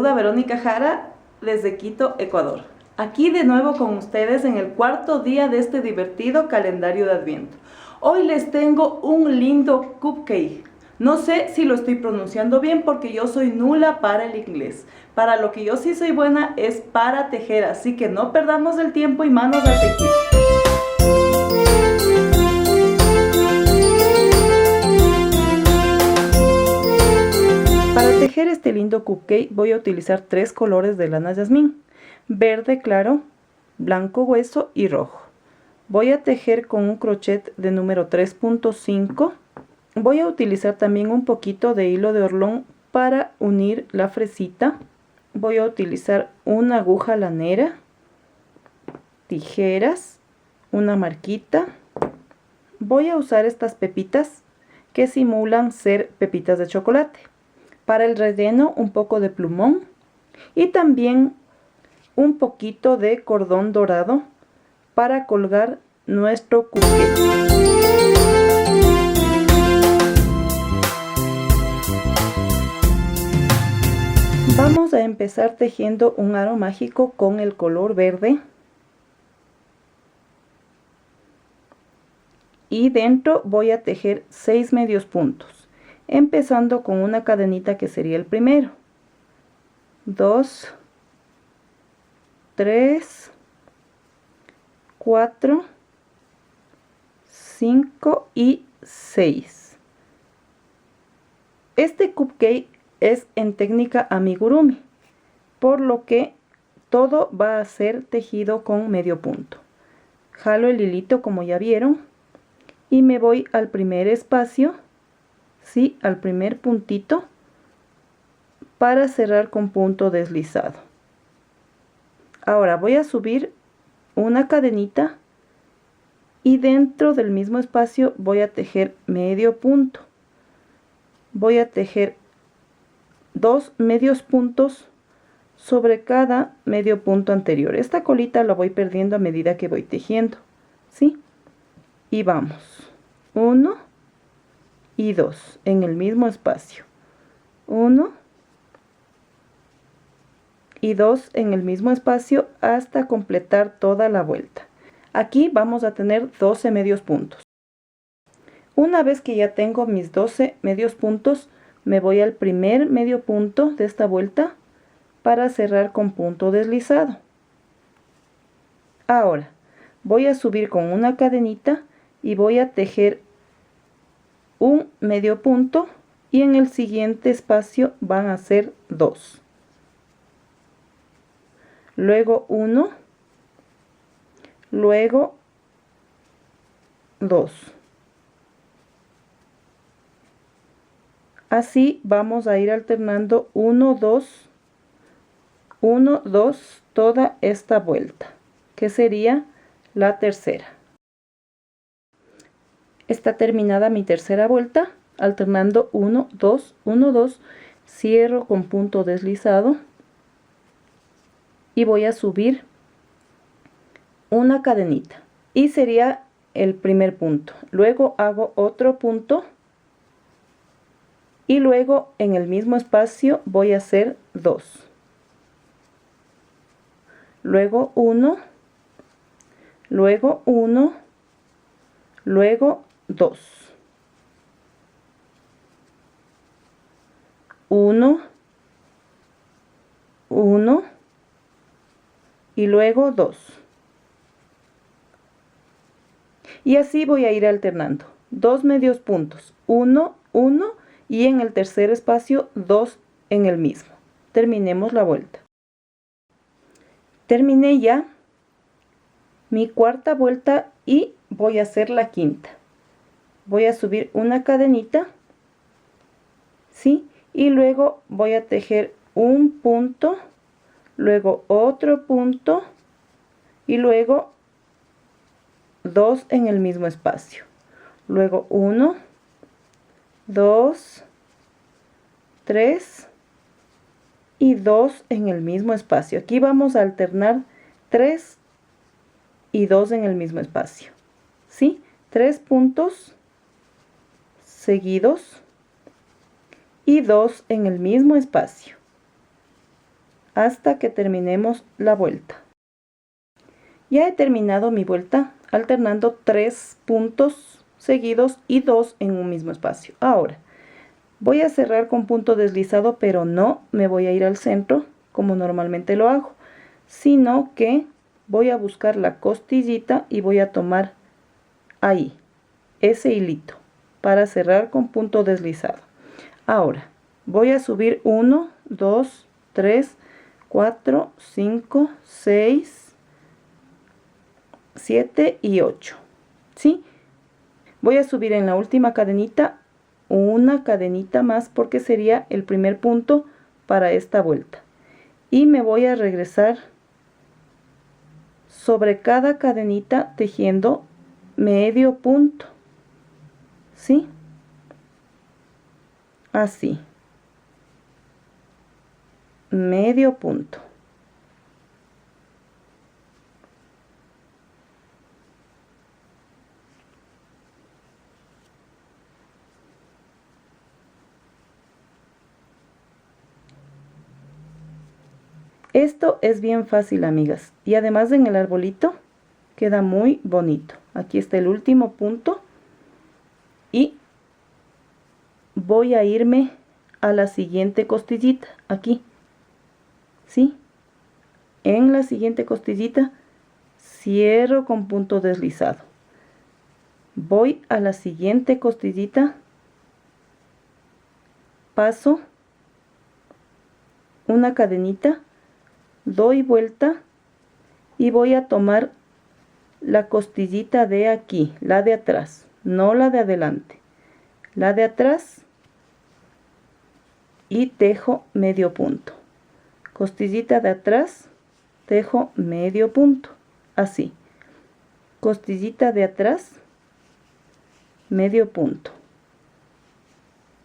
saluda Verónica Jara desde Quito, Ecuador. Aquí de nuevo con ustedes en el cuarto día de este divertido calendario de Adviento. Hoy les tengo un lindo cupcake. No sé si lo estoy pronunciando bien porque yo soy nula para el inglés. Para lo que yo sí soy buena es para tejer, así que no perdamos el tiempo y manos a tejer. Para tejer este lindo cupcake voy a utilizar 3 colores de lana jazmín: verde claro, blanco hueso y rojo. Voy a tejer con un crochet de número 3.5. Voy a utilizar también un poquito de hilo de orlón para unir la fresita. Voy a utilizar una aguja lanera, tijeras, una marquita. Voy a usar estas pepitas que simulan ser pepitas de chocolate. Para el relleno, un poco de plumón y también un poquito de cordón dorado para colgar nuestro cupcake. Vamos a empezar tejiendo un aro mágico con el color verde. Y dentro voy a tejer 6 medios puntos, empezando con una cadenita que sería el primero. 2, 3, 4, 5 y 6. Este cupcake es en técnica amigurumi, por lo que todo va a ser tejido con medio punto. Jalo el hilito como ya vieron y me voy al primer espacio, sí, al primer puntito, para cerrar con punto deslizado. Ahora voy a subir una cadenita y dentro del mismo espacio voy a tejer medio punto. Voy a tejer 2 medios puntos sobre cada medio punto anterior. Esta colita la voy perdiendo a medida que voy tejiendo, ¿sí? Y vamos, 1 y 2 en el mismo espacio, 1 y 2 en el mismo espacio hasta completar toda la vuelta. Aquí vamos a tener 12 medios puntos. Una vez que ya tengo mis 12 medios puntos, me voy al primer medio punto de esta vuelta para cerrar con punto deslizado. Ahora voy a subir con una cadenita y voy a tejer un medio punto y en el siguiente espacio van a ser 2. Luego 1, luego 2. Así vamos a ir alternando 1, 2, 1, 2 toda esta vuelta, que sería la tercera. Está terminada mi tercera vuelta, alternando 1, 2, 1, 2, cierro con punto deslizado y voy a subir una cadenita y sería el primer punto. Luego hago otro punto y luego en el mismo espacio voy a hacer 2. Luego 1, luego 1, luego 2. 1, 1 y luego 2. Y así voy a ir alternando 2 medios puntos, 1, 1 y en el tercer espacio 2 en el mismo. Terminemos la vuelta. Terminé ya mi cuarta vuelta y voy a hacer la quinta. Voy a subir una cadenita, ¿sí? Y luego voy a tejer un punto, luego otro punto y luego 2 en el mismo espacio. Luego 1, 2, 3 y 2 en el mismo espacio. Aquí vamos a alternar 3 y 2 en el mismo espacio, ¿sí? 3 puntos seguidos y 2 en el mismo espacio. hasta que terminemos la vuelta. Ya he terminado mi vuelta alternando 3 puntos seguidos y 2 en un mismo espacio. Ahora voy a cerrar con punto deslizado, pero no me voy a ir al centro como normalmente lo hago, sino que voy a buscar la costillita y voy a tomar ahí ese hilito para cerrar con punto deslizado. Ahora voy a subir 1, 2, 3, 4, 5, 6, 7 y 8. ¿Sí? Voy a subir en la última cadenita una cadenita más porque sería el primer punto para esta vuelta. Y me voy a regresar sobre cada cadenita tejiendo medio punto. ¿Sí? Así. Medio punto. Esto es bien fácil, amigas, y además en el arbolito queda muy bonito. Aquí está el último punto y voy a irme a la siguiente costillita, aquí, ¿sí? En la siguiente costillita cierro con punto deslizado. Voy a la siguiente costillita, paso una cadenita, doy vuelta y voy a tomar la costillita de aquí, la de atrás, no la de adelante, la de atrás, y tejo medio punto. Costillita de atrás, tejo medio punto, así. Costillita de atrás, medio punto.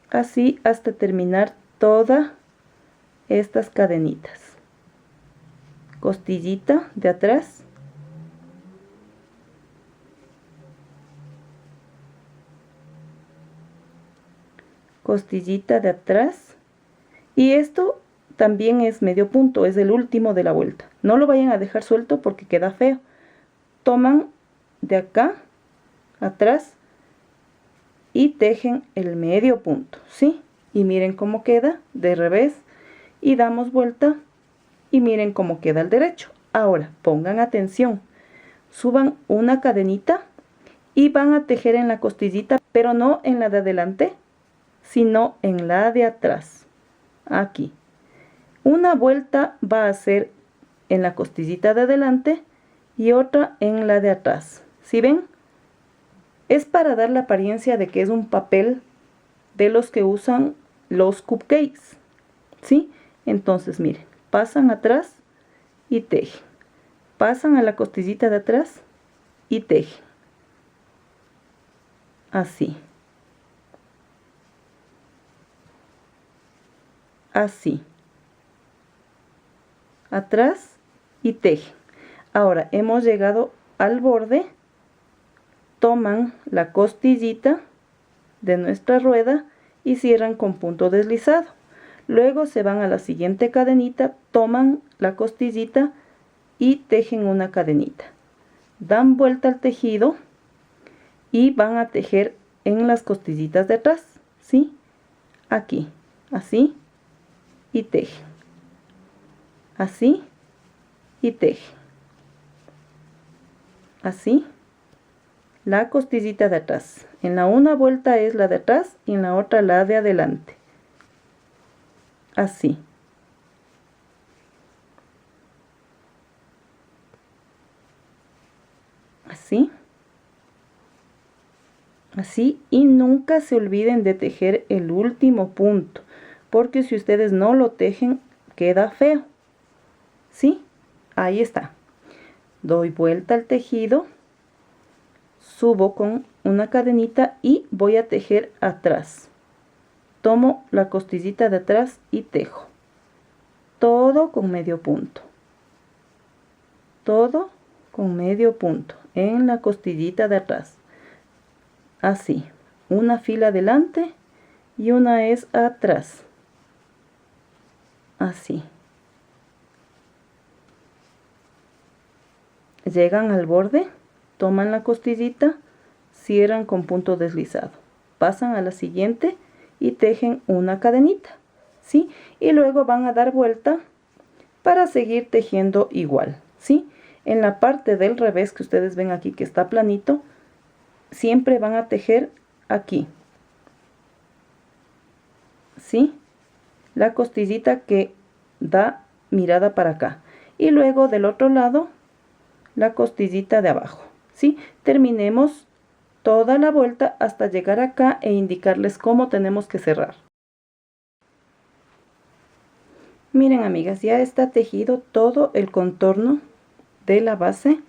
Así hasta terminar todas estas cadenitas. Costillita de atrás, costillita de atrás, y esto también es medio punto, es el último de la vuelta. No lo vayan a dejar suelto porque queda feo. Toman de acá atrás y tejen el medio punto, ¿sí? Y miren cómo queda de revés y damos vuelta y miren cómo queda el derecho. Ahora pongan atención, suban una cadenita y van a tejer en la costillita, pero no en la de adelante, sino en la de atrás, aquí. Una vuelta va a ser en la costillita de adelante y otra en la de atrás. ¿Sí ven? Es para dar la apariencia de que es un papel de los que usan los cupcakes, ¿sí? Entonces miren, pasan atrás y tejen, pasan a la costillita de atrás y tejen, así, así, atrás y tejen. Ahora hemos llegado al borde, toman la costillita de nuestra rueda y cierran con punto deslizado. Luego se van a la siguiente cadenita, toman la costillita y tejen una cadenita. Dan vuelta al tejido y van a tejer en las costillitas de atrás, ¿sí? Aquí, así, y tejen. Así, y tejen. Así, la costillita de atrás. En la una vuelta es la de atrás y en la otra la de adelante. Así. Así. Así, y nunca se olviden de tejer el último punto, porque si ustedes no lo tejen, queda feo. ¿Sí? Ahí está. Doy vuelta al tejido, subo con una cadenita y voy a tejer atrás. Tomo la costillita de atrás y tejo. Todo con medio punto. Todo con medio punto en la costillita de atrás. Así, una fila adelante y una es atrás. Así. llegan al borde, toman la costillita, cierran con punto deslizado, pasan a la siguiente y tejen una cadenita, ¿sí? Y luego van a dar vuelta para seguir tejiendo igual, ¿sí? En la parte del revés que ustedes ven aquí que está planito, siempre van a tejer aquí, ¿sí? La costillita que da mirada para acá. Y luego del otro lado, la costillita de abajo, ¿sí? Terminemos toda la vuelta hasta llegar acá e indicarles cómo tenemos que cerrar. Miren, amigas, ya está tejido todo el contorno de la base.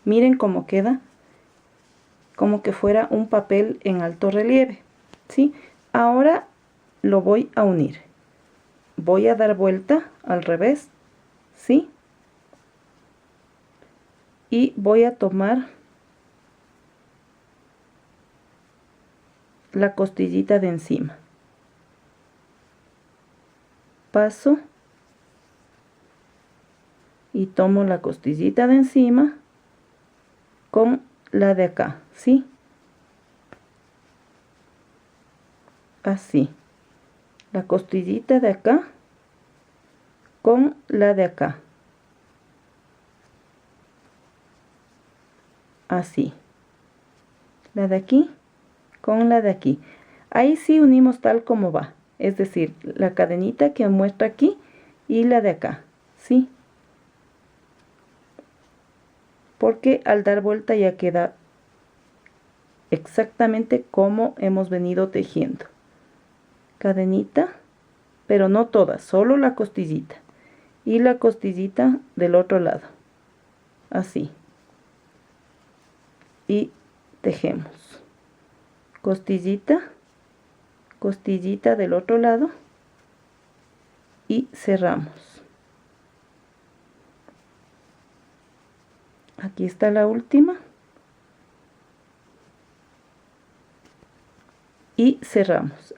Miren cómo queda, como que fuera un papel en alto relieve, ¿sí? Ahora lo voy a unir. Voy a dar vuelta al revés, ¿sí? Y voy a tomar la costillita de encima. Paso y tomo la costillita de encima con la de acá, ¿sí? Así. La costillita de acá con la de acá. Así. La de aquí con la de aquí. Ahí sí unimos tal como va. Es decir, la cadenita que muestra aquí y la de acá, ¿sí? Porque al dar vuelta ya queda exactamente como hemos venido tejiendo. Cadenita, pero no toda, solo la costillita. Y la costillita del otro lado. Así. Y tejemos. Costillita, costillita del otro lado. Y cerramos. Aquí está la última. Y cerramos.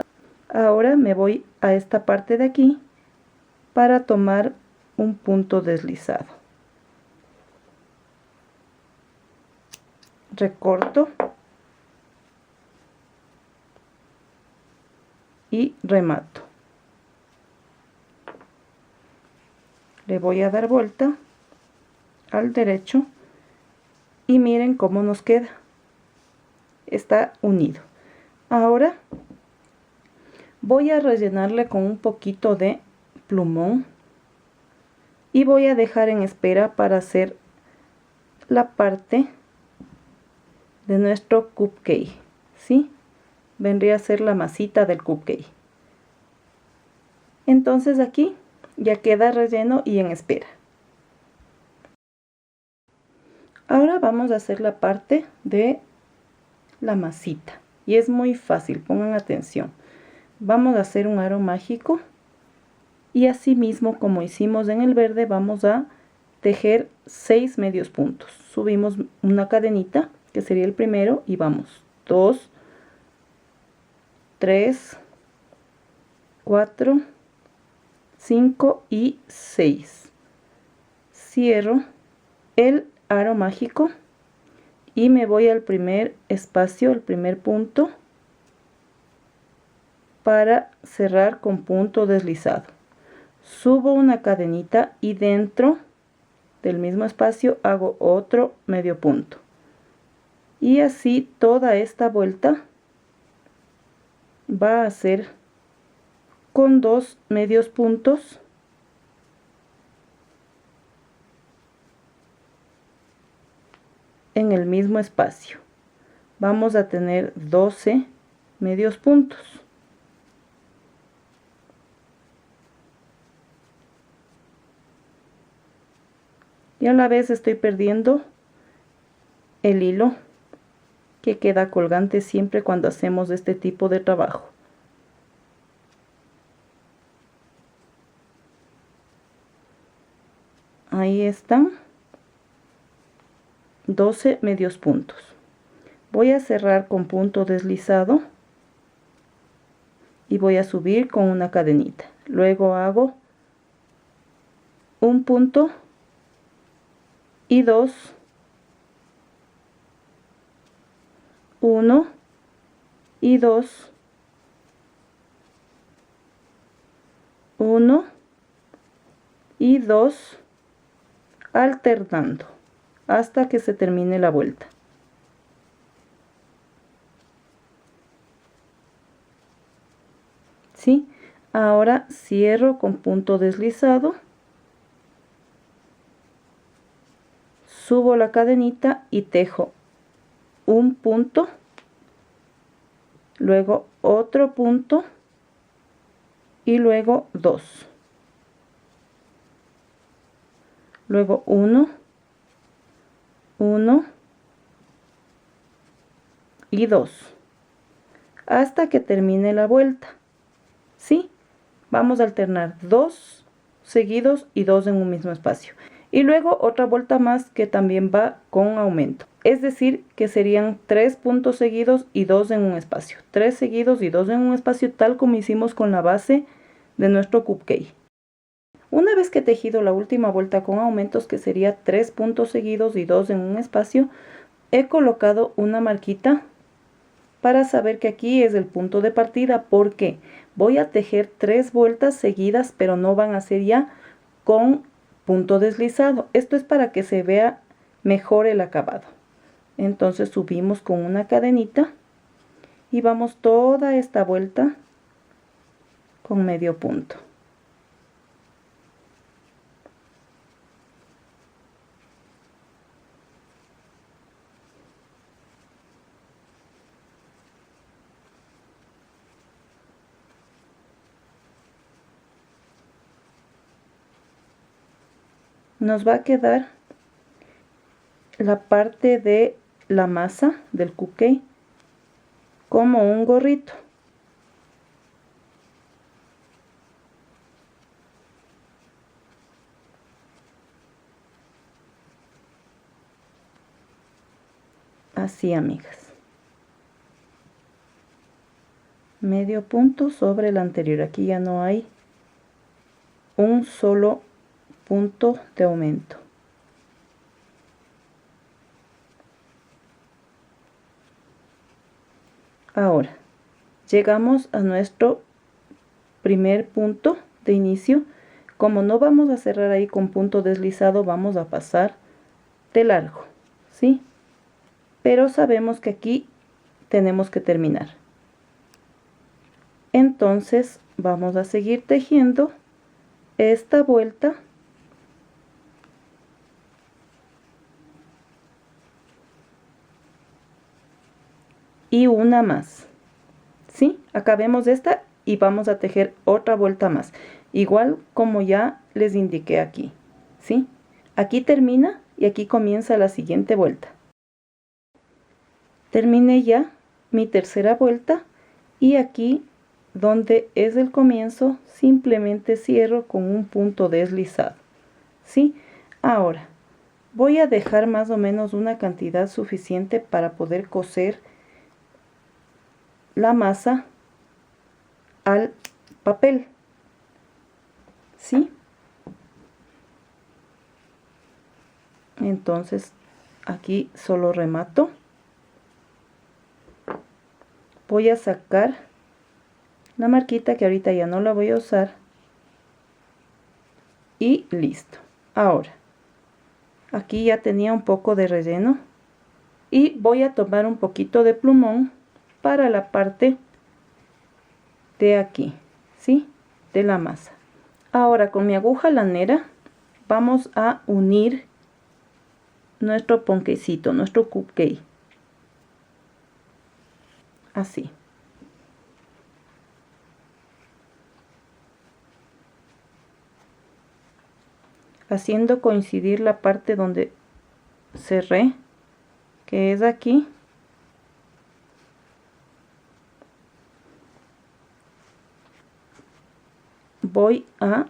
Ahora me voy a esta parte de aquí para tomar un punto deslizado. Recorto y remato. Le voy a dar vuelta al derecho y miren cómo nos queda. Está unido. Ahora voy a rellenarle con un poquito de plumón y voy a dejar en espera para hacer la parte de nuestro cupcake, ¿sí? Vendría a ser la masita del cupcake. Entonces aquí ya queda relleno y en espera. Ahora vamos a hacer la parte de la masita y es muy fácil, pongan atención. Vamos a hacer un aro mágico y así mismo como hicimos en el verde vamos a tejer 6 medios puntos. Subimos una cadenita que sería el primero y vamos 2, 3, 4, 5 y 6. Cierro el aro mágico y me voy al primer espacio, el primer punto, para cerrar con punto deslizado. Subo una cadenita y dentro del mismo espacio hago otro medio punto. Y así toda esta vuelta va a ser con 2 medios puntos en el mismo espacio. Vamos a tener 12 medios puntos. Y a la vez estoy perdiendo el hilo que queda colgante siempre cuando hacemos este tipo de trabajo. Ahí están 12 medios puntos. Voy a cerrar con punto deslizado y voy a subir con una cadenita. Luego hago un punto y 2, 1 y 2, 1 y 2, alternando hasta que se termine la vuelta. ¿Sí? Ahora cierro con punto deslizado, subo la cadenita y tejo un punto, luego otro punto y luego 2, luego 1, 1 y 2 hasta que termine la vuelta. ¿Sí? Vamos a alternar 2 seguidos y 2 en un mismo espacio. Y luego otra vuelta más que también va con aumento. Es decir, que serían 3 puntos seguidos y 2 en un espacio. 3 seguidos y 2 en un espacio, tal como hicimos con la base de nuestro cupcake. Una vez que he tejido la última vuelta con aumentos, que sería 3 puntos seguidos y 2 en un espacio, he colocado una marquita para saber que aquí es el punto de partida, porque voy a tejer 3 vueltas seguidas, pero no van a ser ya con punto deslizado. Esto es para que se vea mejor el acabado. Entonces subimos con una cadenita y vamos toda esta vuelta con medio punto. Nos va a quedar la parte de la masa del cupcake como un gorrito. Así, amigas. Medio punto sobre el anterior. Aquí ya no hay un solo punto de aumento. Ahora llegamos a nuestro primer punto de inicio. Como no vamos a cerrar ahí con punto deslizado, vamos a pasar de largo, ¿sí? Pero sabemos que aquí tenemos que terminar. Entonces vamos a seguir tejiendo esta vuelta y una más. ¿Sí? Acabemos esta y vamos a tejer otra vuelta más, igual como ya les indiqué aquí. ¿Sí? Aquí termina y aquí comienza la siguiente vuelta. Terminé ya mi tercera vuelta y aquí donde es el comienzo simplemente cierro con un punto deslizado. ¿Sí? Ahora voy a dejar más o menos una cantidad suficiente para poder coser la masa al papel. ¿Sí? Entonces aquí solo remato. Voy a sacar la marquita que ahorita ya no la voy a usar. Y listo. Ahora, aquí ya tenía un poco de relleno. Y voy a tomar un poquito de plumón para la parte de aquí, ¿sí? De la masa. Ahora con mi aguja lanera vamos a unir nuestro ponquecito, nuestro cupcake. Así. Haciendo coincidir la parte donde cerré, que es aquí. Voy a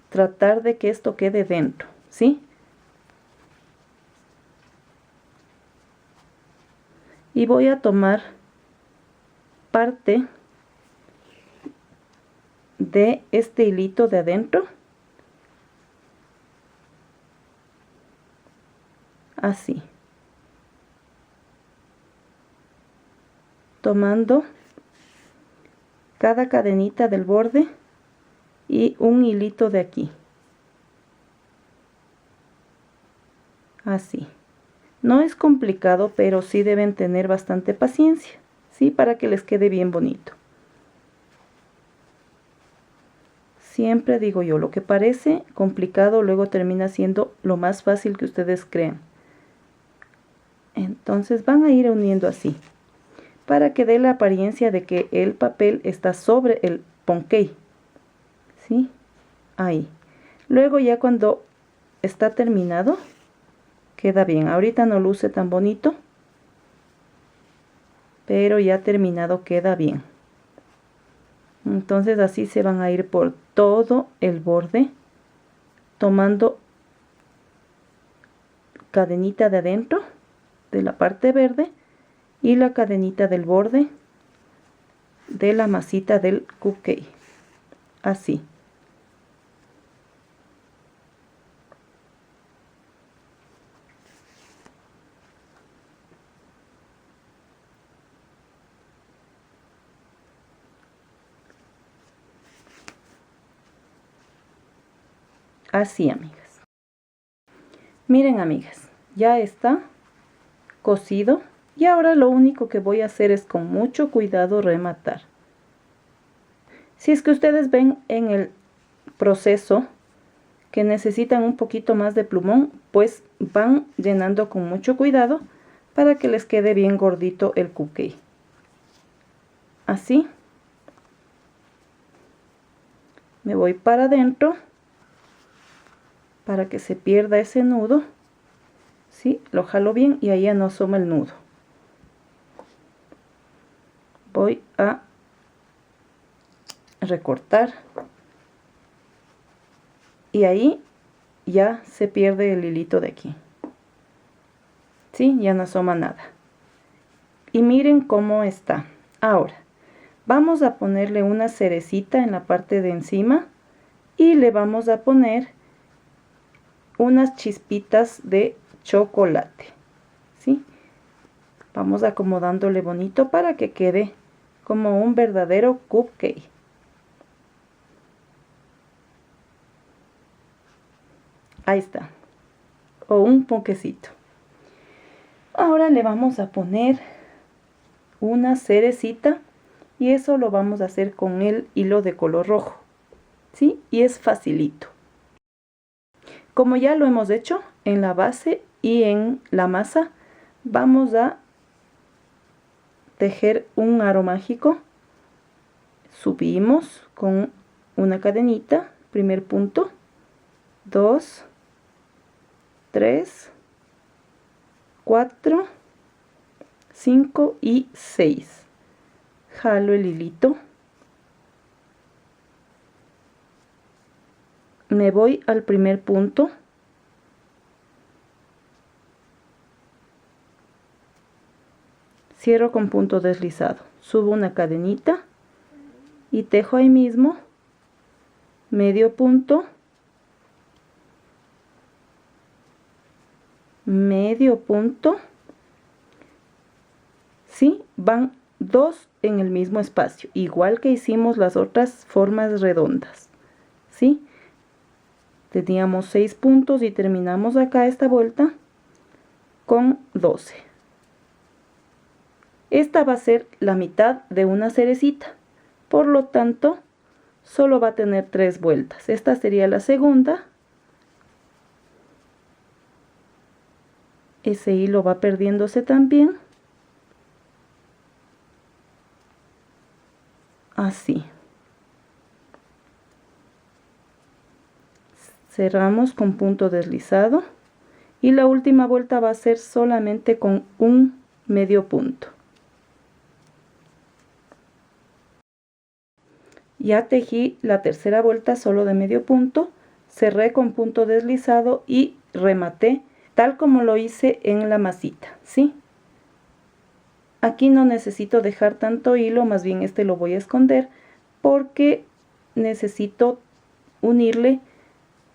tratar de que esto quede dentro, ¿sí? Y voy a tomar parte de este hilito de adentro así, tomando cada cadenita del borde y un hilito de aquí, así. No es complicado, pero sí deben tener bastante paciencia, ¿sí? Para que les quede bien bonito. Siempre digo yo, lo que parece complicado luego termina siendo lo más fácil que ustedes crean. Entonces van a ir uniendo así, para que dé la apariencia de que el papel está sobre el poncake, ¿sí? Ahí. Luego ya cuando está terminado, queda bien. Ahorita no luce tan bonito, pero ya terminado queda bien. Entonces así se van a ir por todo el borde, tomando cadenita de adentro, de la parte verde, y la cadenita del borde de la masita del cupcake. Así. Así, amigas. Miren, amigas, ya está cocido y ahora lo único que voy a hacer es con mucho cuidado rematar. Si es que ustedes ven en el proceso que necesitan un poquito más de plumón, pues van llenando con mucho cuidado para que les quede bien gordito el cupcake. Así. Me voy para adentro para que se pierda ese nudo, ¿sí? Lo jalo bien y ahí ya no asoma el nudo. Voy a recortar y ahí ya se pierde el hilito de aquí, ¿sí? Ya no asoma nada. Y miren cómo está. Ahora vamos a ponerle una cerecita en la parte de encima y le vamos a poner unas chispitas de chocolate, ¿sí? Vamos acomodándole bonito para que quede como un verdadero cupcake. Ahí está. O un poquecito. Ahora le vamos a poner una cerecita y eso lo vamos a hacer con el hilo de color rojo, ¿sí? Y es facilito. Como ya lo hemos hecho en la base y en la masa, vamos a tejer un aro mágico. Subimos con una cadenita, primer punto, 2, 3, 4, 5 y 6. Jalo el hilito. Me voy al primer punto. Cierro con punto deslizado. Subo una cadenita y tejo ahí mismo medio punto, medio punto, ¿sí? Van dos en el mismo espacio, igual que hicimos las otras formas redondas, ¿sí? Teníamos 6 puntos y terminamos acá esta vuelta con 12. Esta va a ser la mitad de una cerecita, por lo tanto solo va a tener 3 vueltas. Esta sería la segunda. Ese hilo va perdiéndose también. Así. Cerramos con punto deslizado y la última vuelta va a ser solamente con un medio punto. Ya tejí la tercera vuelta solo de medio punto, cerré con punto deslizado y rematé tal como lo hice en la masita, ¿sí? Aquí no necesito dejar tanto hilo, más bien este lo voy a esconder porque necesito unirle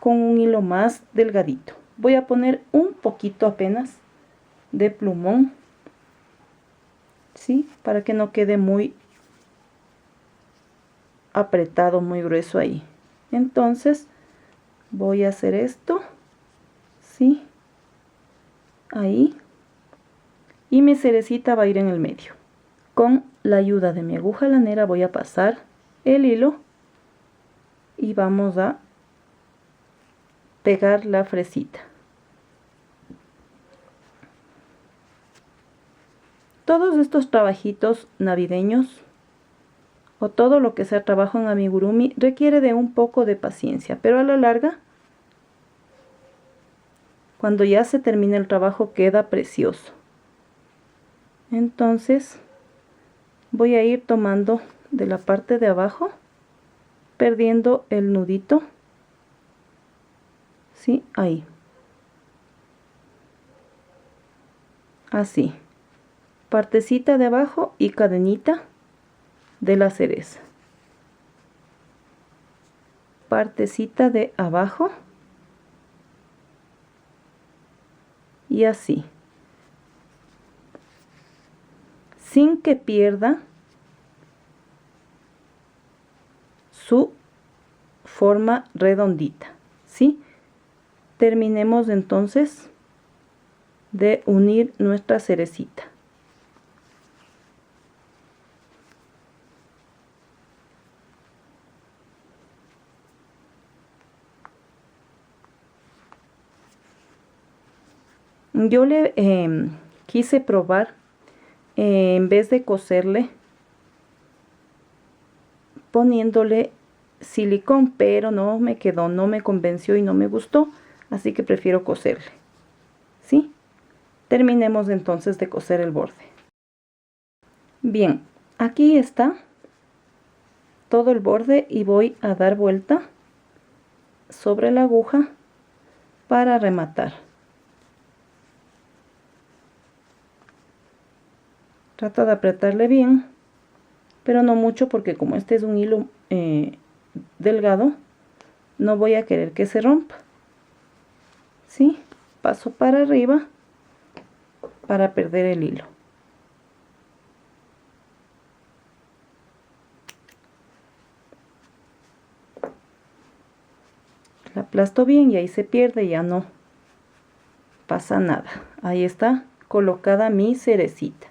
con un hilo más delgadito. Voy a poner un poquito apenas de plumón, ¿sí? Para que no quede muy apretado, muy grueso ahí. Entonces voy a hacer esto, ¿sí? Ahí. Y mi cerecita va a ir en el medio. Con la ayuda de mi aguja lanera voy a pasar el hilo y vamos a pegar la fresita. Todos estos trabajitos navideños o todo lo que sea trabajo en amigurumi requiere de un poco de paciencia, pero a la larga, cuando ya se termina el trabajo, queda precioso. Entonces voy a ir tomando de la parte de abajo, perdiendo el nudito, ¿sí? Ahí. Así. Partecita de abajo y cadenita de la cereza. Partecita de abajo. Y así. Sin que pierda su forma redondita, ¿sí? Terminemos entonces de unir nuestra cerecita. Yo le quise probar, en vez de coserle, poniéndole silicón, pero no me quedó, no me convenció y no me gustó, así que prefiero coserle, ¿sí? Terminemos entonces de coser el borde. Bien, aquí está todo el borde y voy a dar vuelta sobre la aguja para rematar. Trata de apretarle bien, pero no mucho porque como este es un hilo delgado, no voy a querer que se rompa. ¿Sí? Paso para arriba para perder el hilo. La aplasto bien y ahí se pierde, ya no pasa nada. Ahí está colocada mi cerecita.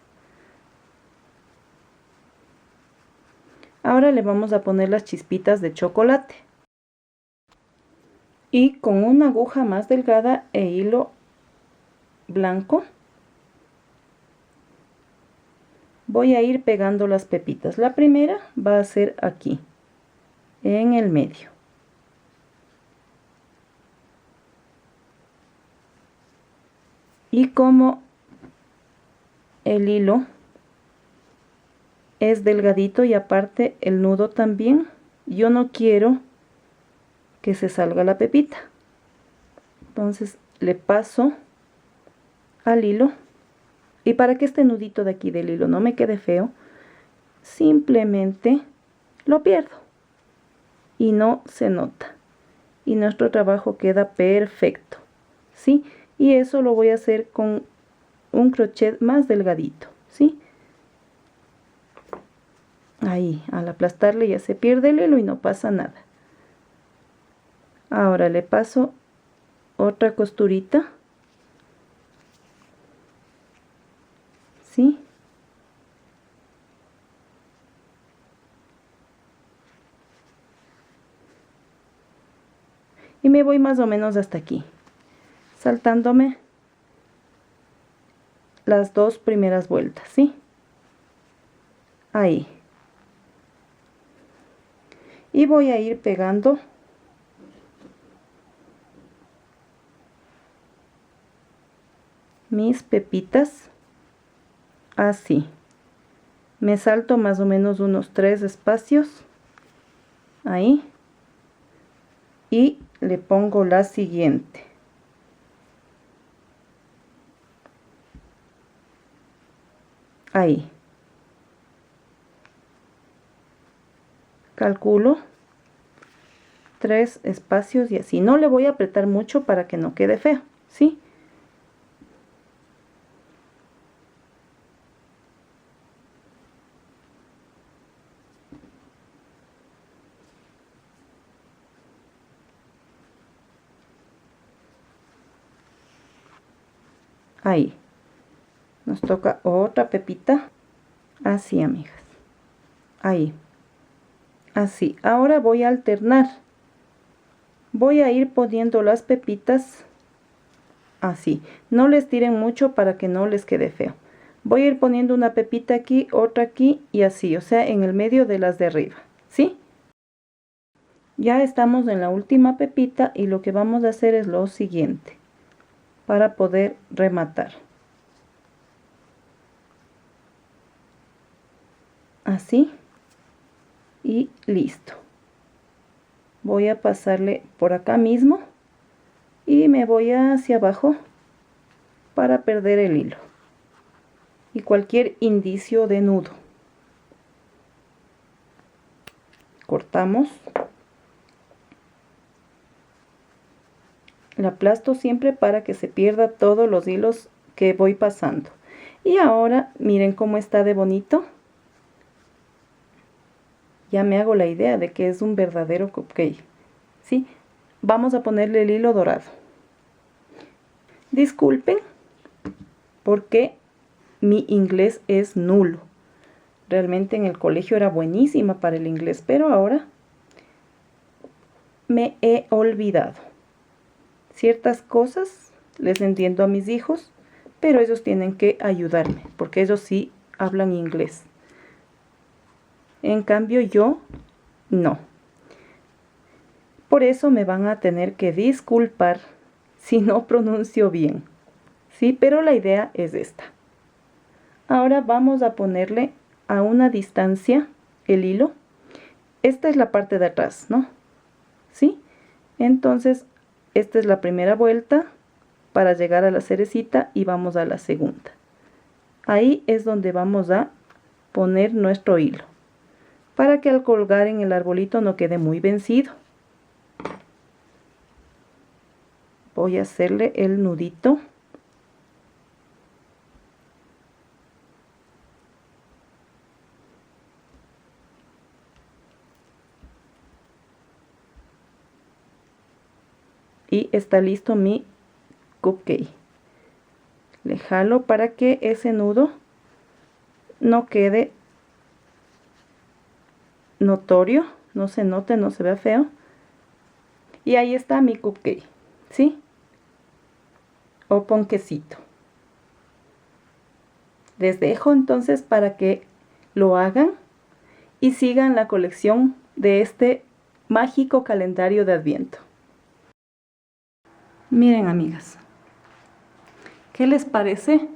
Ahora le vamos a poner las chispitas de chocolate. Y con una aguja más delgada e hilo blanco voy a ir pegando las pepitas. La primera va a ser aquí, en el medio. Y como el hilo es delgadito y aparte el nudo también, yo no quiero que se salga la pepita. Entonces le paso al hilo y para que este nudito de aquí del hilo no me quede feo, simplemente lo pierdo y no se nota y nuestro trabajo queda perfecto, ¿sí? Y eso lo voy a hacer con un crochet más delgadito, ¿sí? Ahí, al aplastarle ya se pierde el hilo y no pasa nada. Ahora le paso otra costurita, ¿sí? Y me voy más o menos hasta aquí, saltándome las dos primeras vueltas, ¿sí? Ahí. Y voy a ir pegando mis pepitas así. Me salto más o menos unos 3 espacios ahí y le pongo la siguiente. Ahí. Calculo 3 espacios y así. No le voy a apretar mucho para que no quede feo. ¿sí? Ahí. Nos toca otra pepita. Así, amigas. Ahí. Así. Ahora voy a alternar. Voy a ir poniendo las pepitas así. No les tiren mucho para que no les quede feo. Voy a ir poniendo una pepita aquí, otra aquí y así. O sea, en el medio de las de arriba. ¿Sí? Ya estamos en la última pepita y lo que vamos a hacer es lo siguiente. Para poder rematar. Así. Y listo. Voy a pasarle por acá mismo. Y me voy hacia abajo para perder el hilo. Y cualquier indicio de nudo. Cortamos. La aplasto siempre para que se pierda todos los hilos que voy pasando. Y ahora miren cómo está de bonito. Ya me hago la idea de que es un verdadero cupcake. ¿Sí? Vamos a ponerle el hilo dorado. Disculpen porque mi inglés es nulo. Realmente en el colegio era buenísima para el inglés, pero ahora me he olvidado. Ciertas cosas les entiendo a mis hijos, pero ellos tienen que ayudarme, porque ellos sí hablan inglés. En cambio yo no. Por eso me van a tener que disculpar si no pronuncio bien. Sí, pero la idea es esta. Ahora vamos a ponerle a una distancia el hilo. Esta es la parte de atrás, ¿no? ¿Sí? Entonces, esta es la primera vuelta para llegar a la cerecita y vamos a la segunda. Ahí es donde vamos a poner nuestro hilo, para que al colgar en el arbolito no quede muy vencido. Voy a hacerle el nudito. Y está listo mi cupcake. Le jalo para que ese nudo no quede notorio, no se note, no se vea feo. Y ahí está mi cupcake, ¿sí? O ponquecito. Les dejo entonces para que lo hagan y sigan la colección de este mágico calendario de Adviento. Miren, amigas, ¿qué les parece?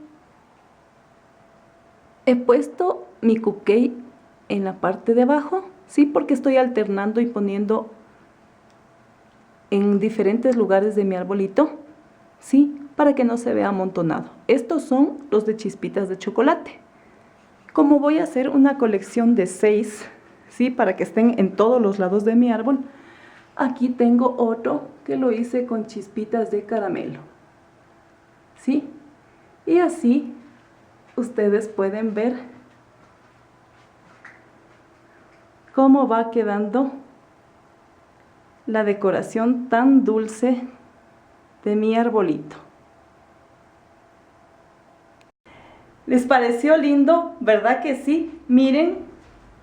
He puesto mi cupcake en la parte de abajo, sí, porque estoy alternando y poniendo en diferentes lugares de mi arbolito, sí, para que no se vea amontonado. Estos son los de chispitas de chocolate. Como voy a hacer una colección de 6, sí, para que estén en todos los lados de mi árbol, aquí tengo otro que lo hice con chispitas de caramelo, ¿sí? Y así ustedes pueden ver cómo va quedando la decoración tan dulce de mi arbolito. ¿Les pareció lindo? ¿Verdad que sí? Miren.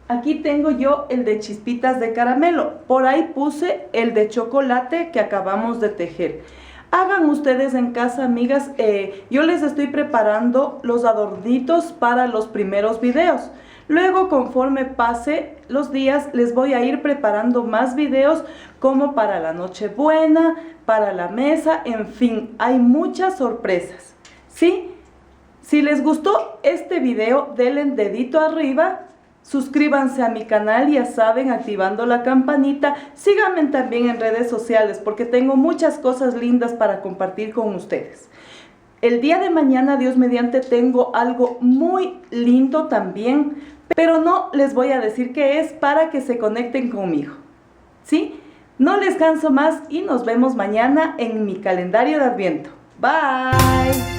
Aquí tengo yo el de chispitas de caramelo. Por ahí puse el de chocolate que acabamos de tejer. Hagan ustedes en casa, amigas. Yo les estoy preparando los adornitos para los primeros videos. Luego, conforme pase los días, les voy a ir preparando más videos como para la Nochebuena, para la mesa, en fin, hay muchas sorpresas. ¿Sí? Si les gustó este video, denle dedito arriba. Suscríbanse a mi canal, ya saben, activando la campanita. Síganme también en redes sociales porque tengo muchas cosas lindas para compartir con ustedes. El día de mañana, Dios mediante, tengo algo muy lindo también, pero no les voy a decir qué es para que se conecten conmigo. ¿Sí? No les canso más y nos vemos mañana en mi calendario de Adviento. Bye.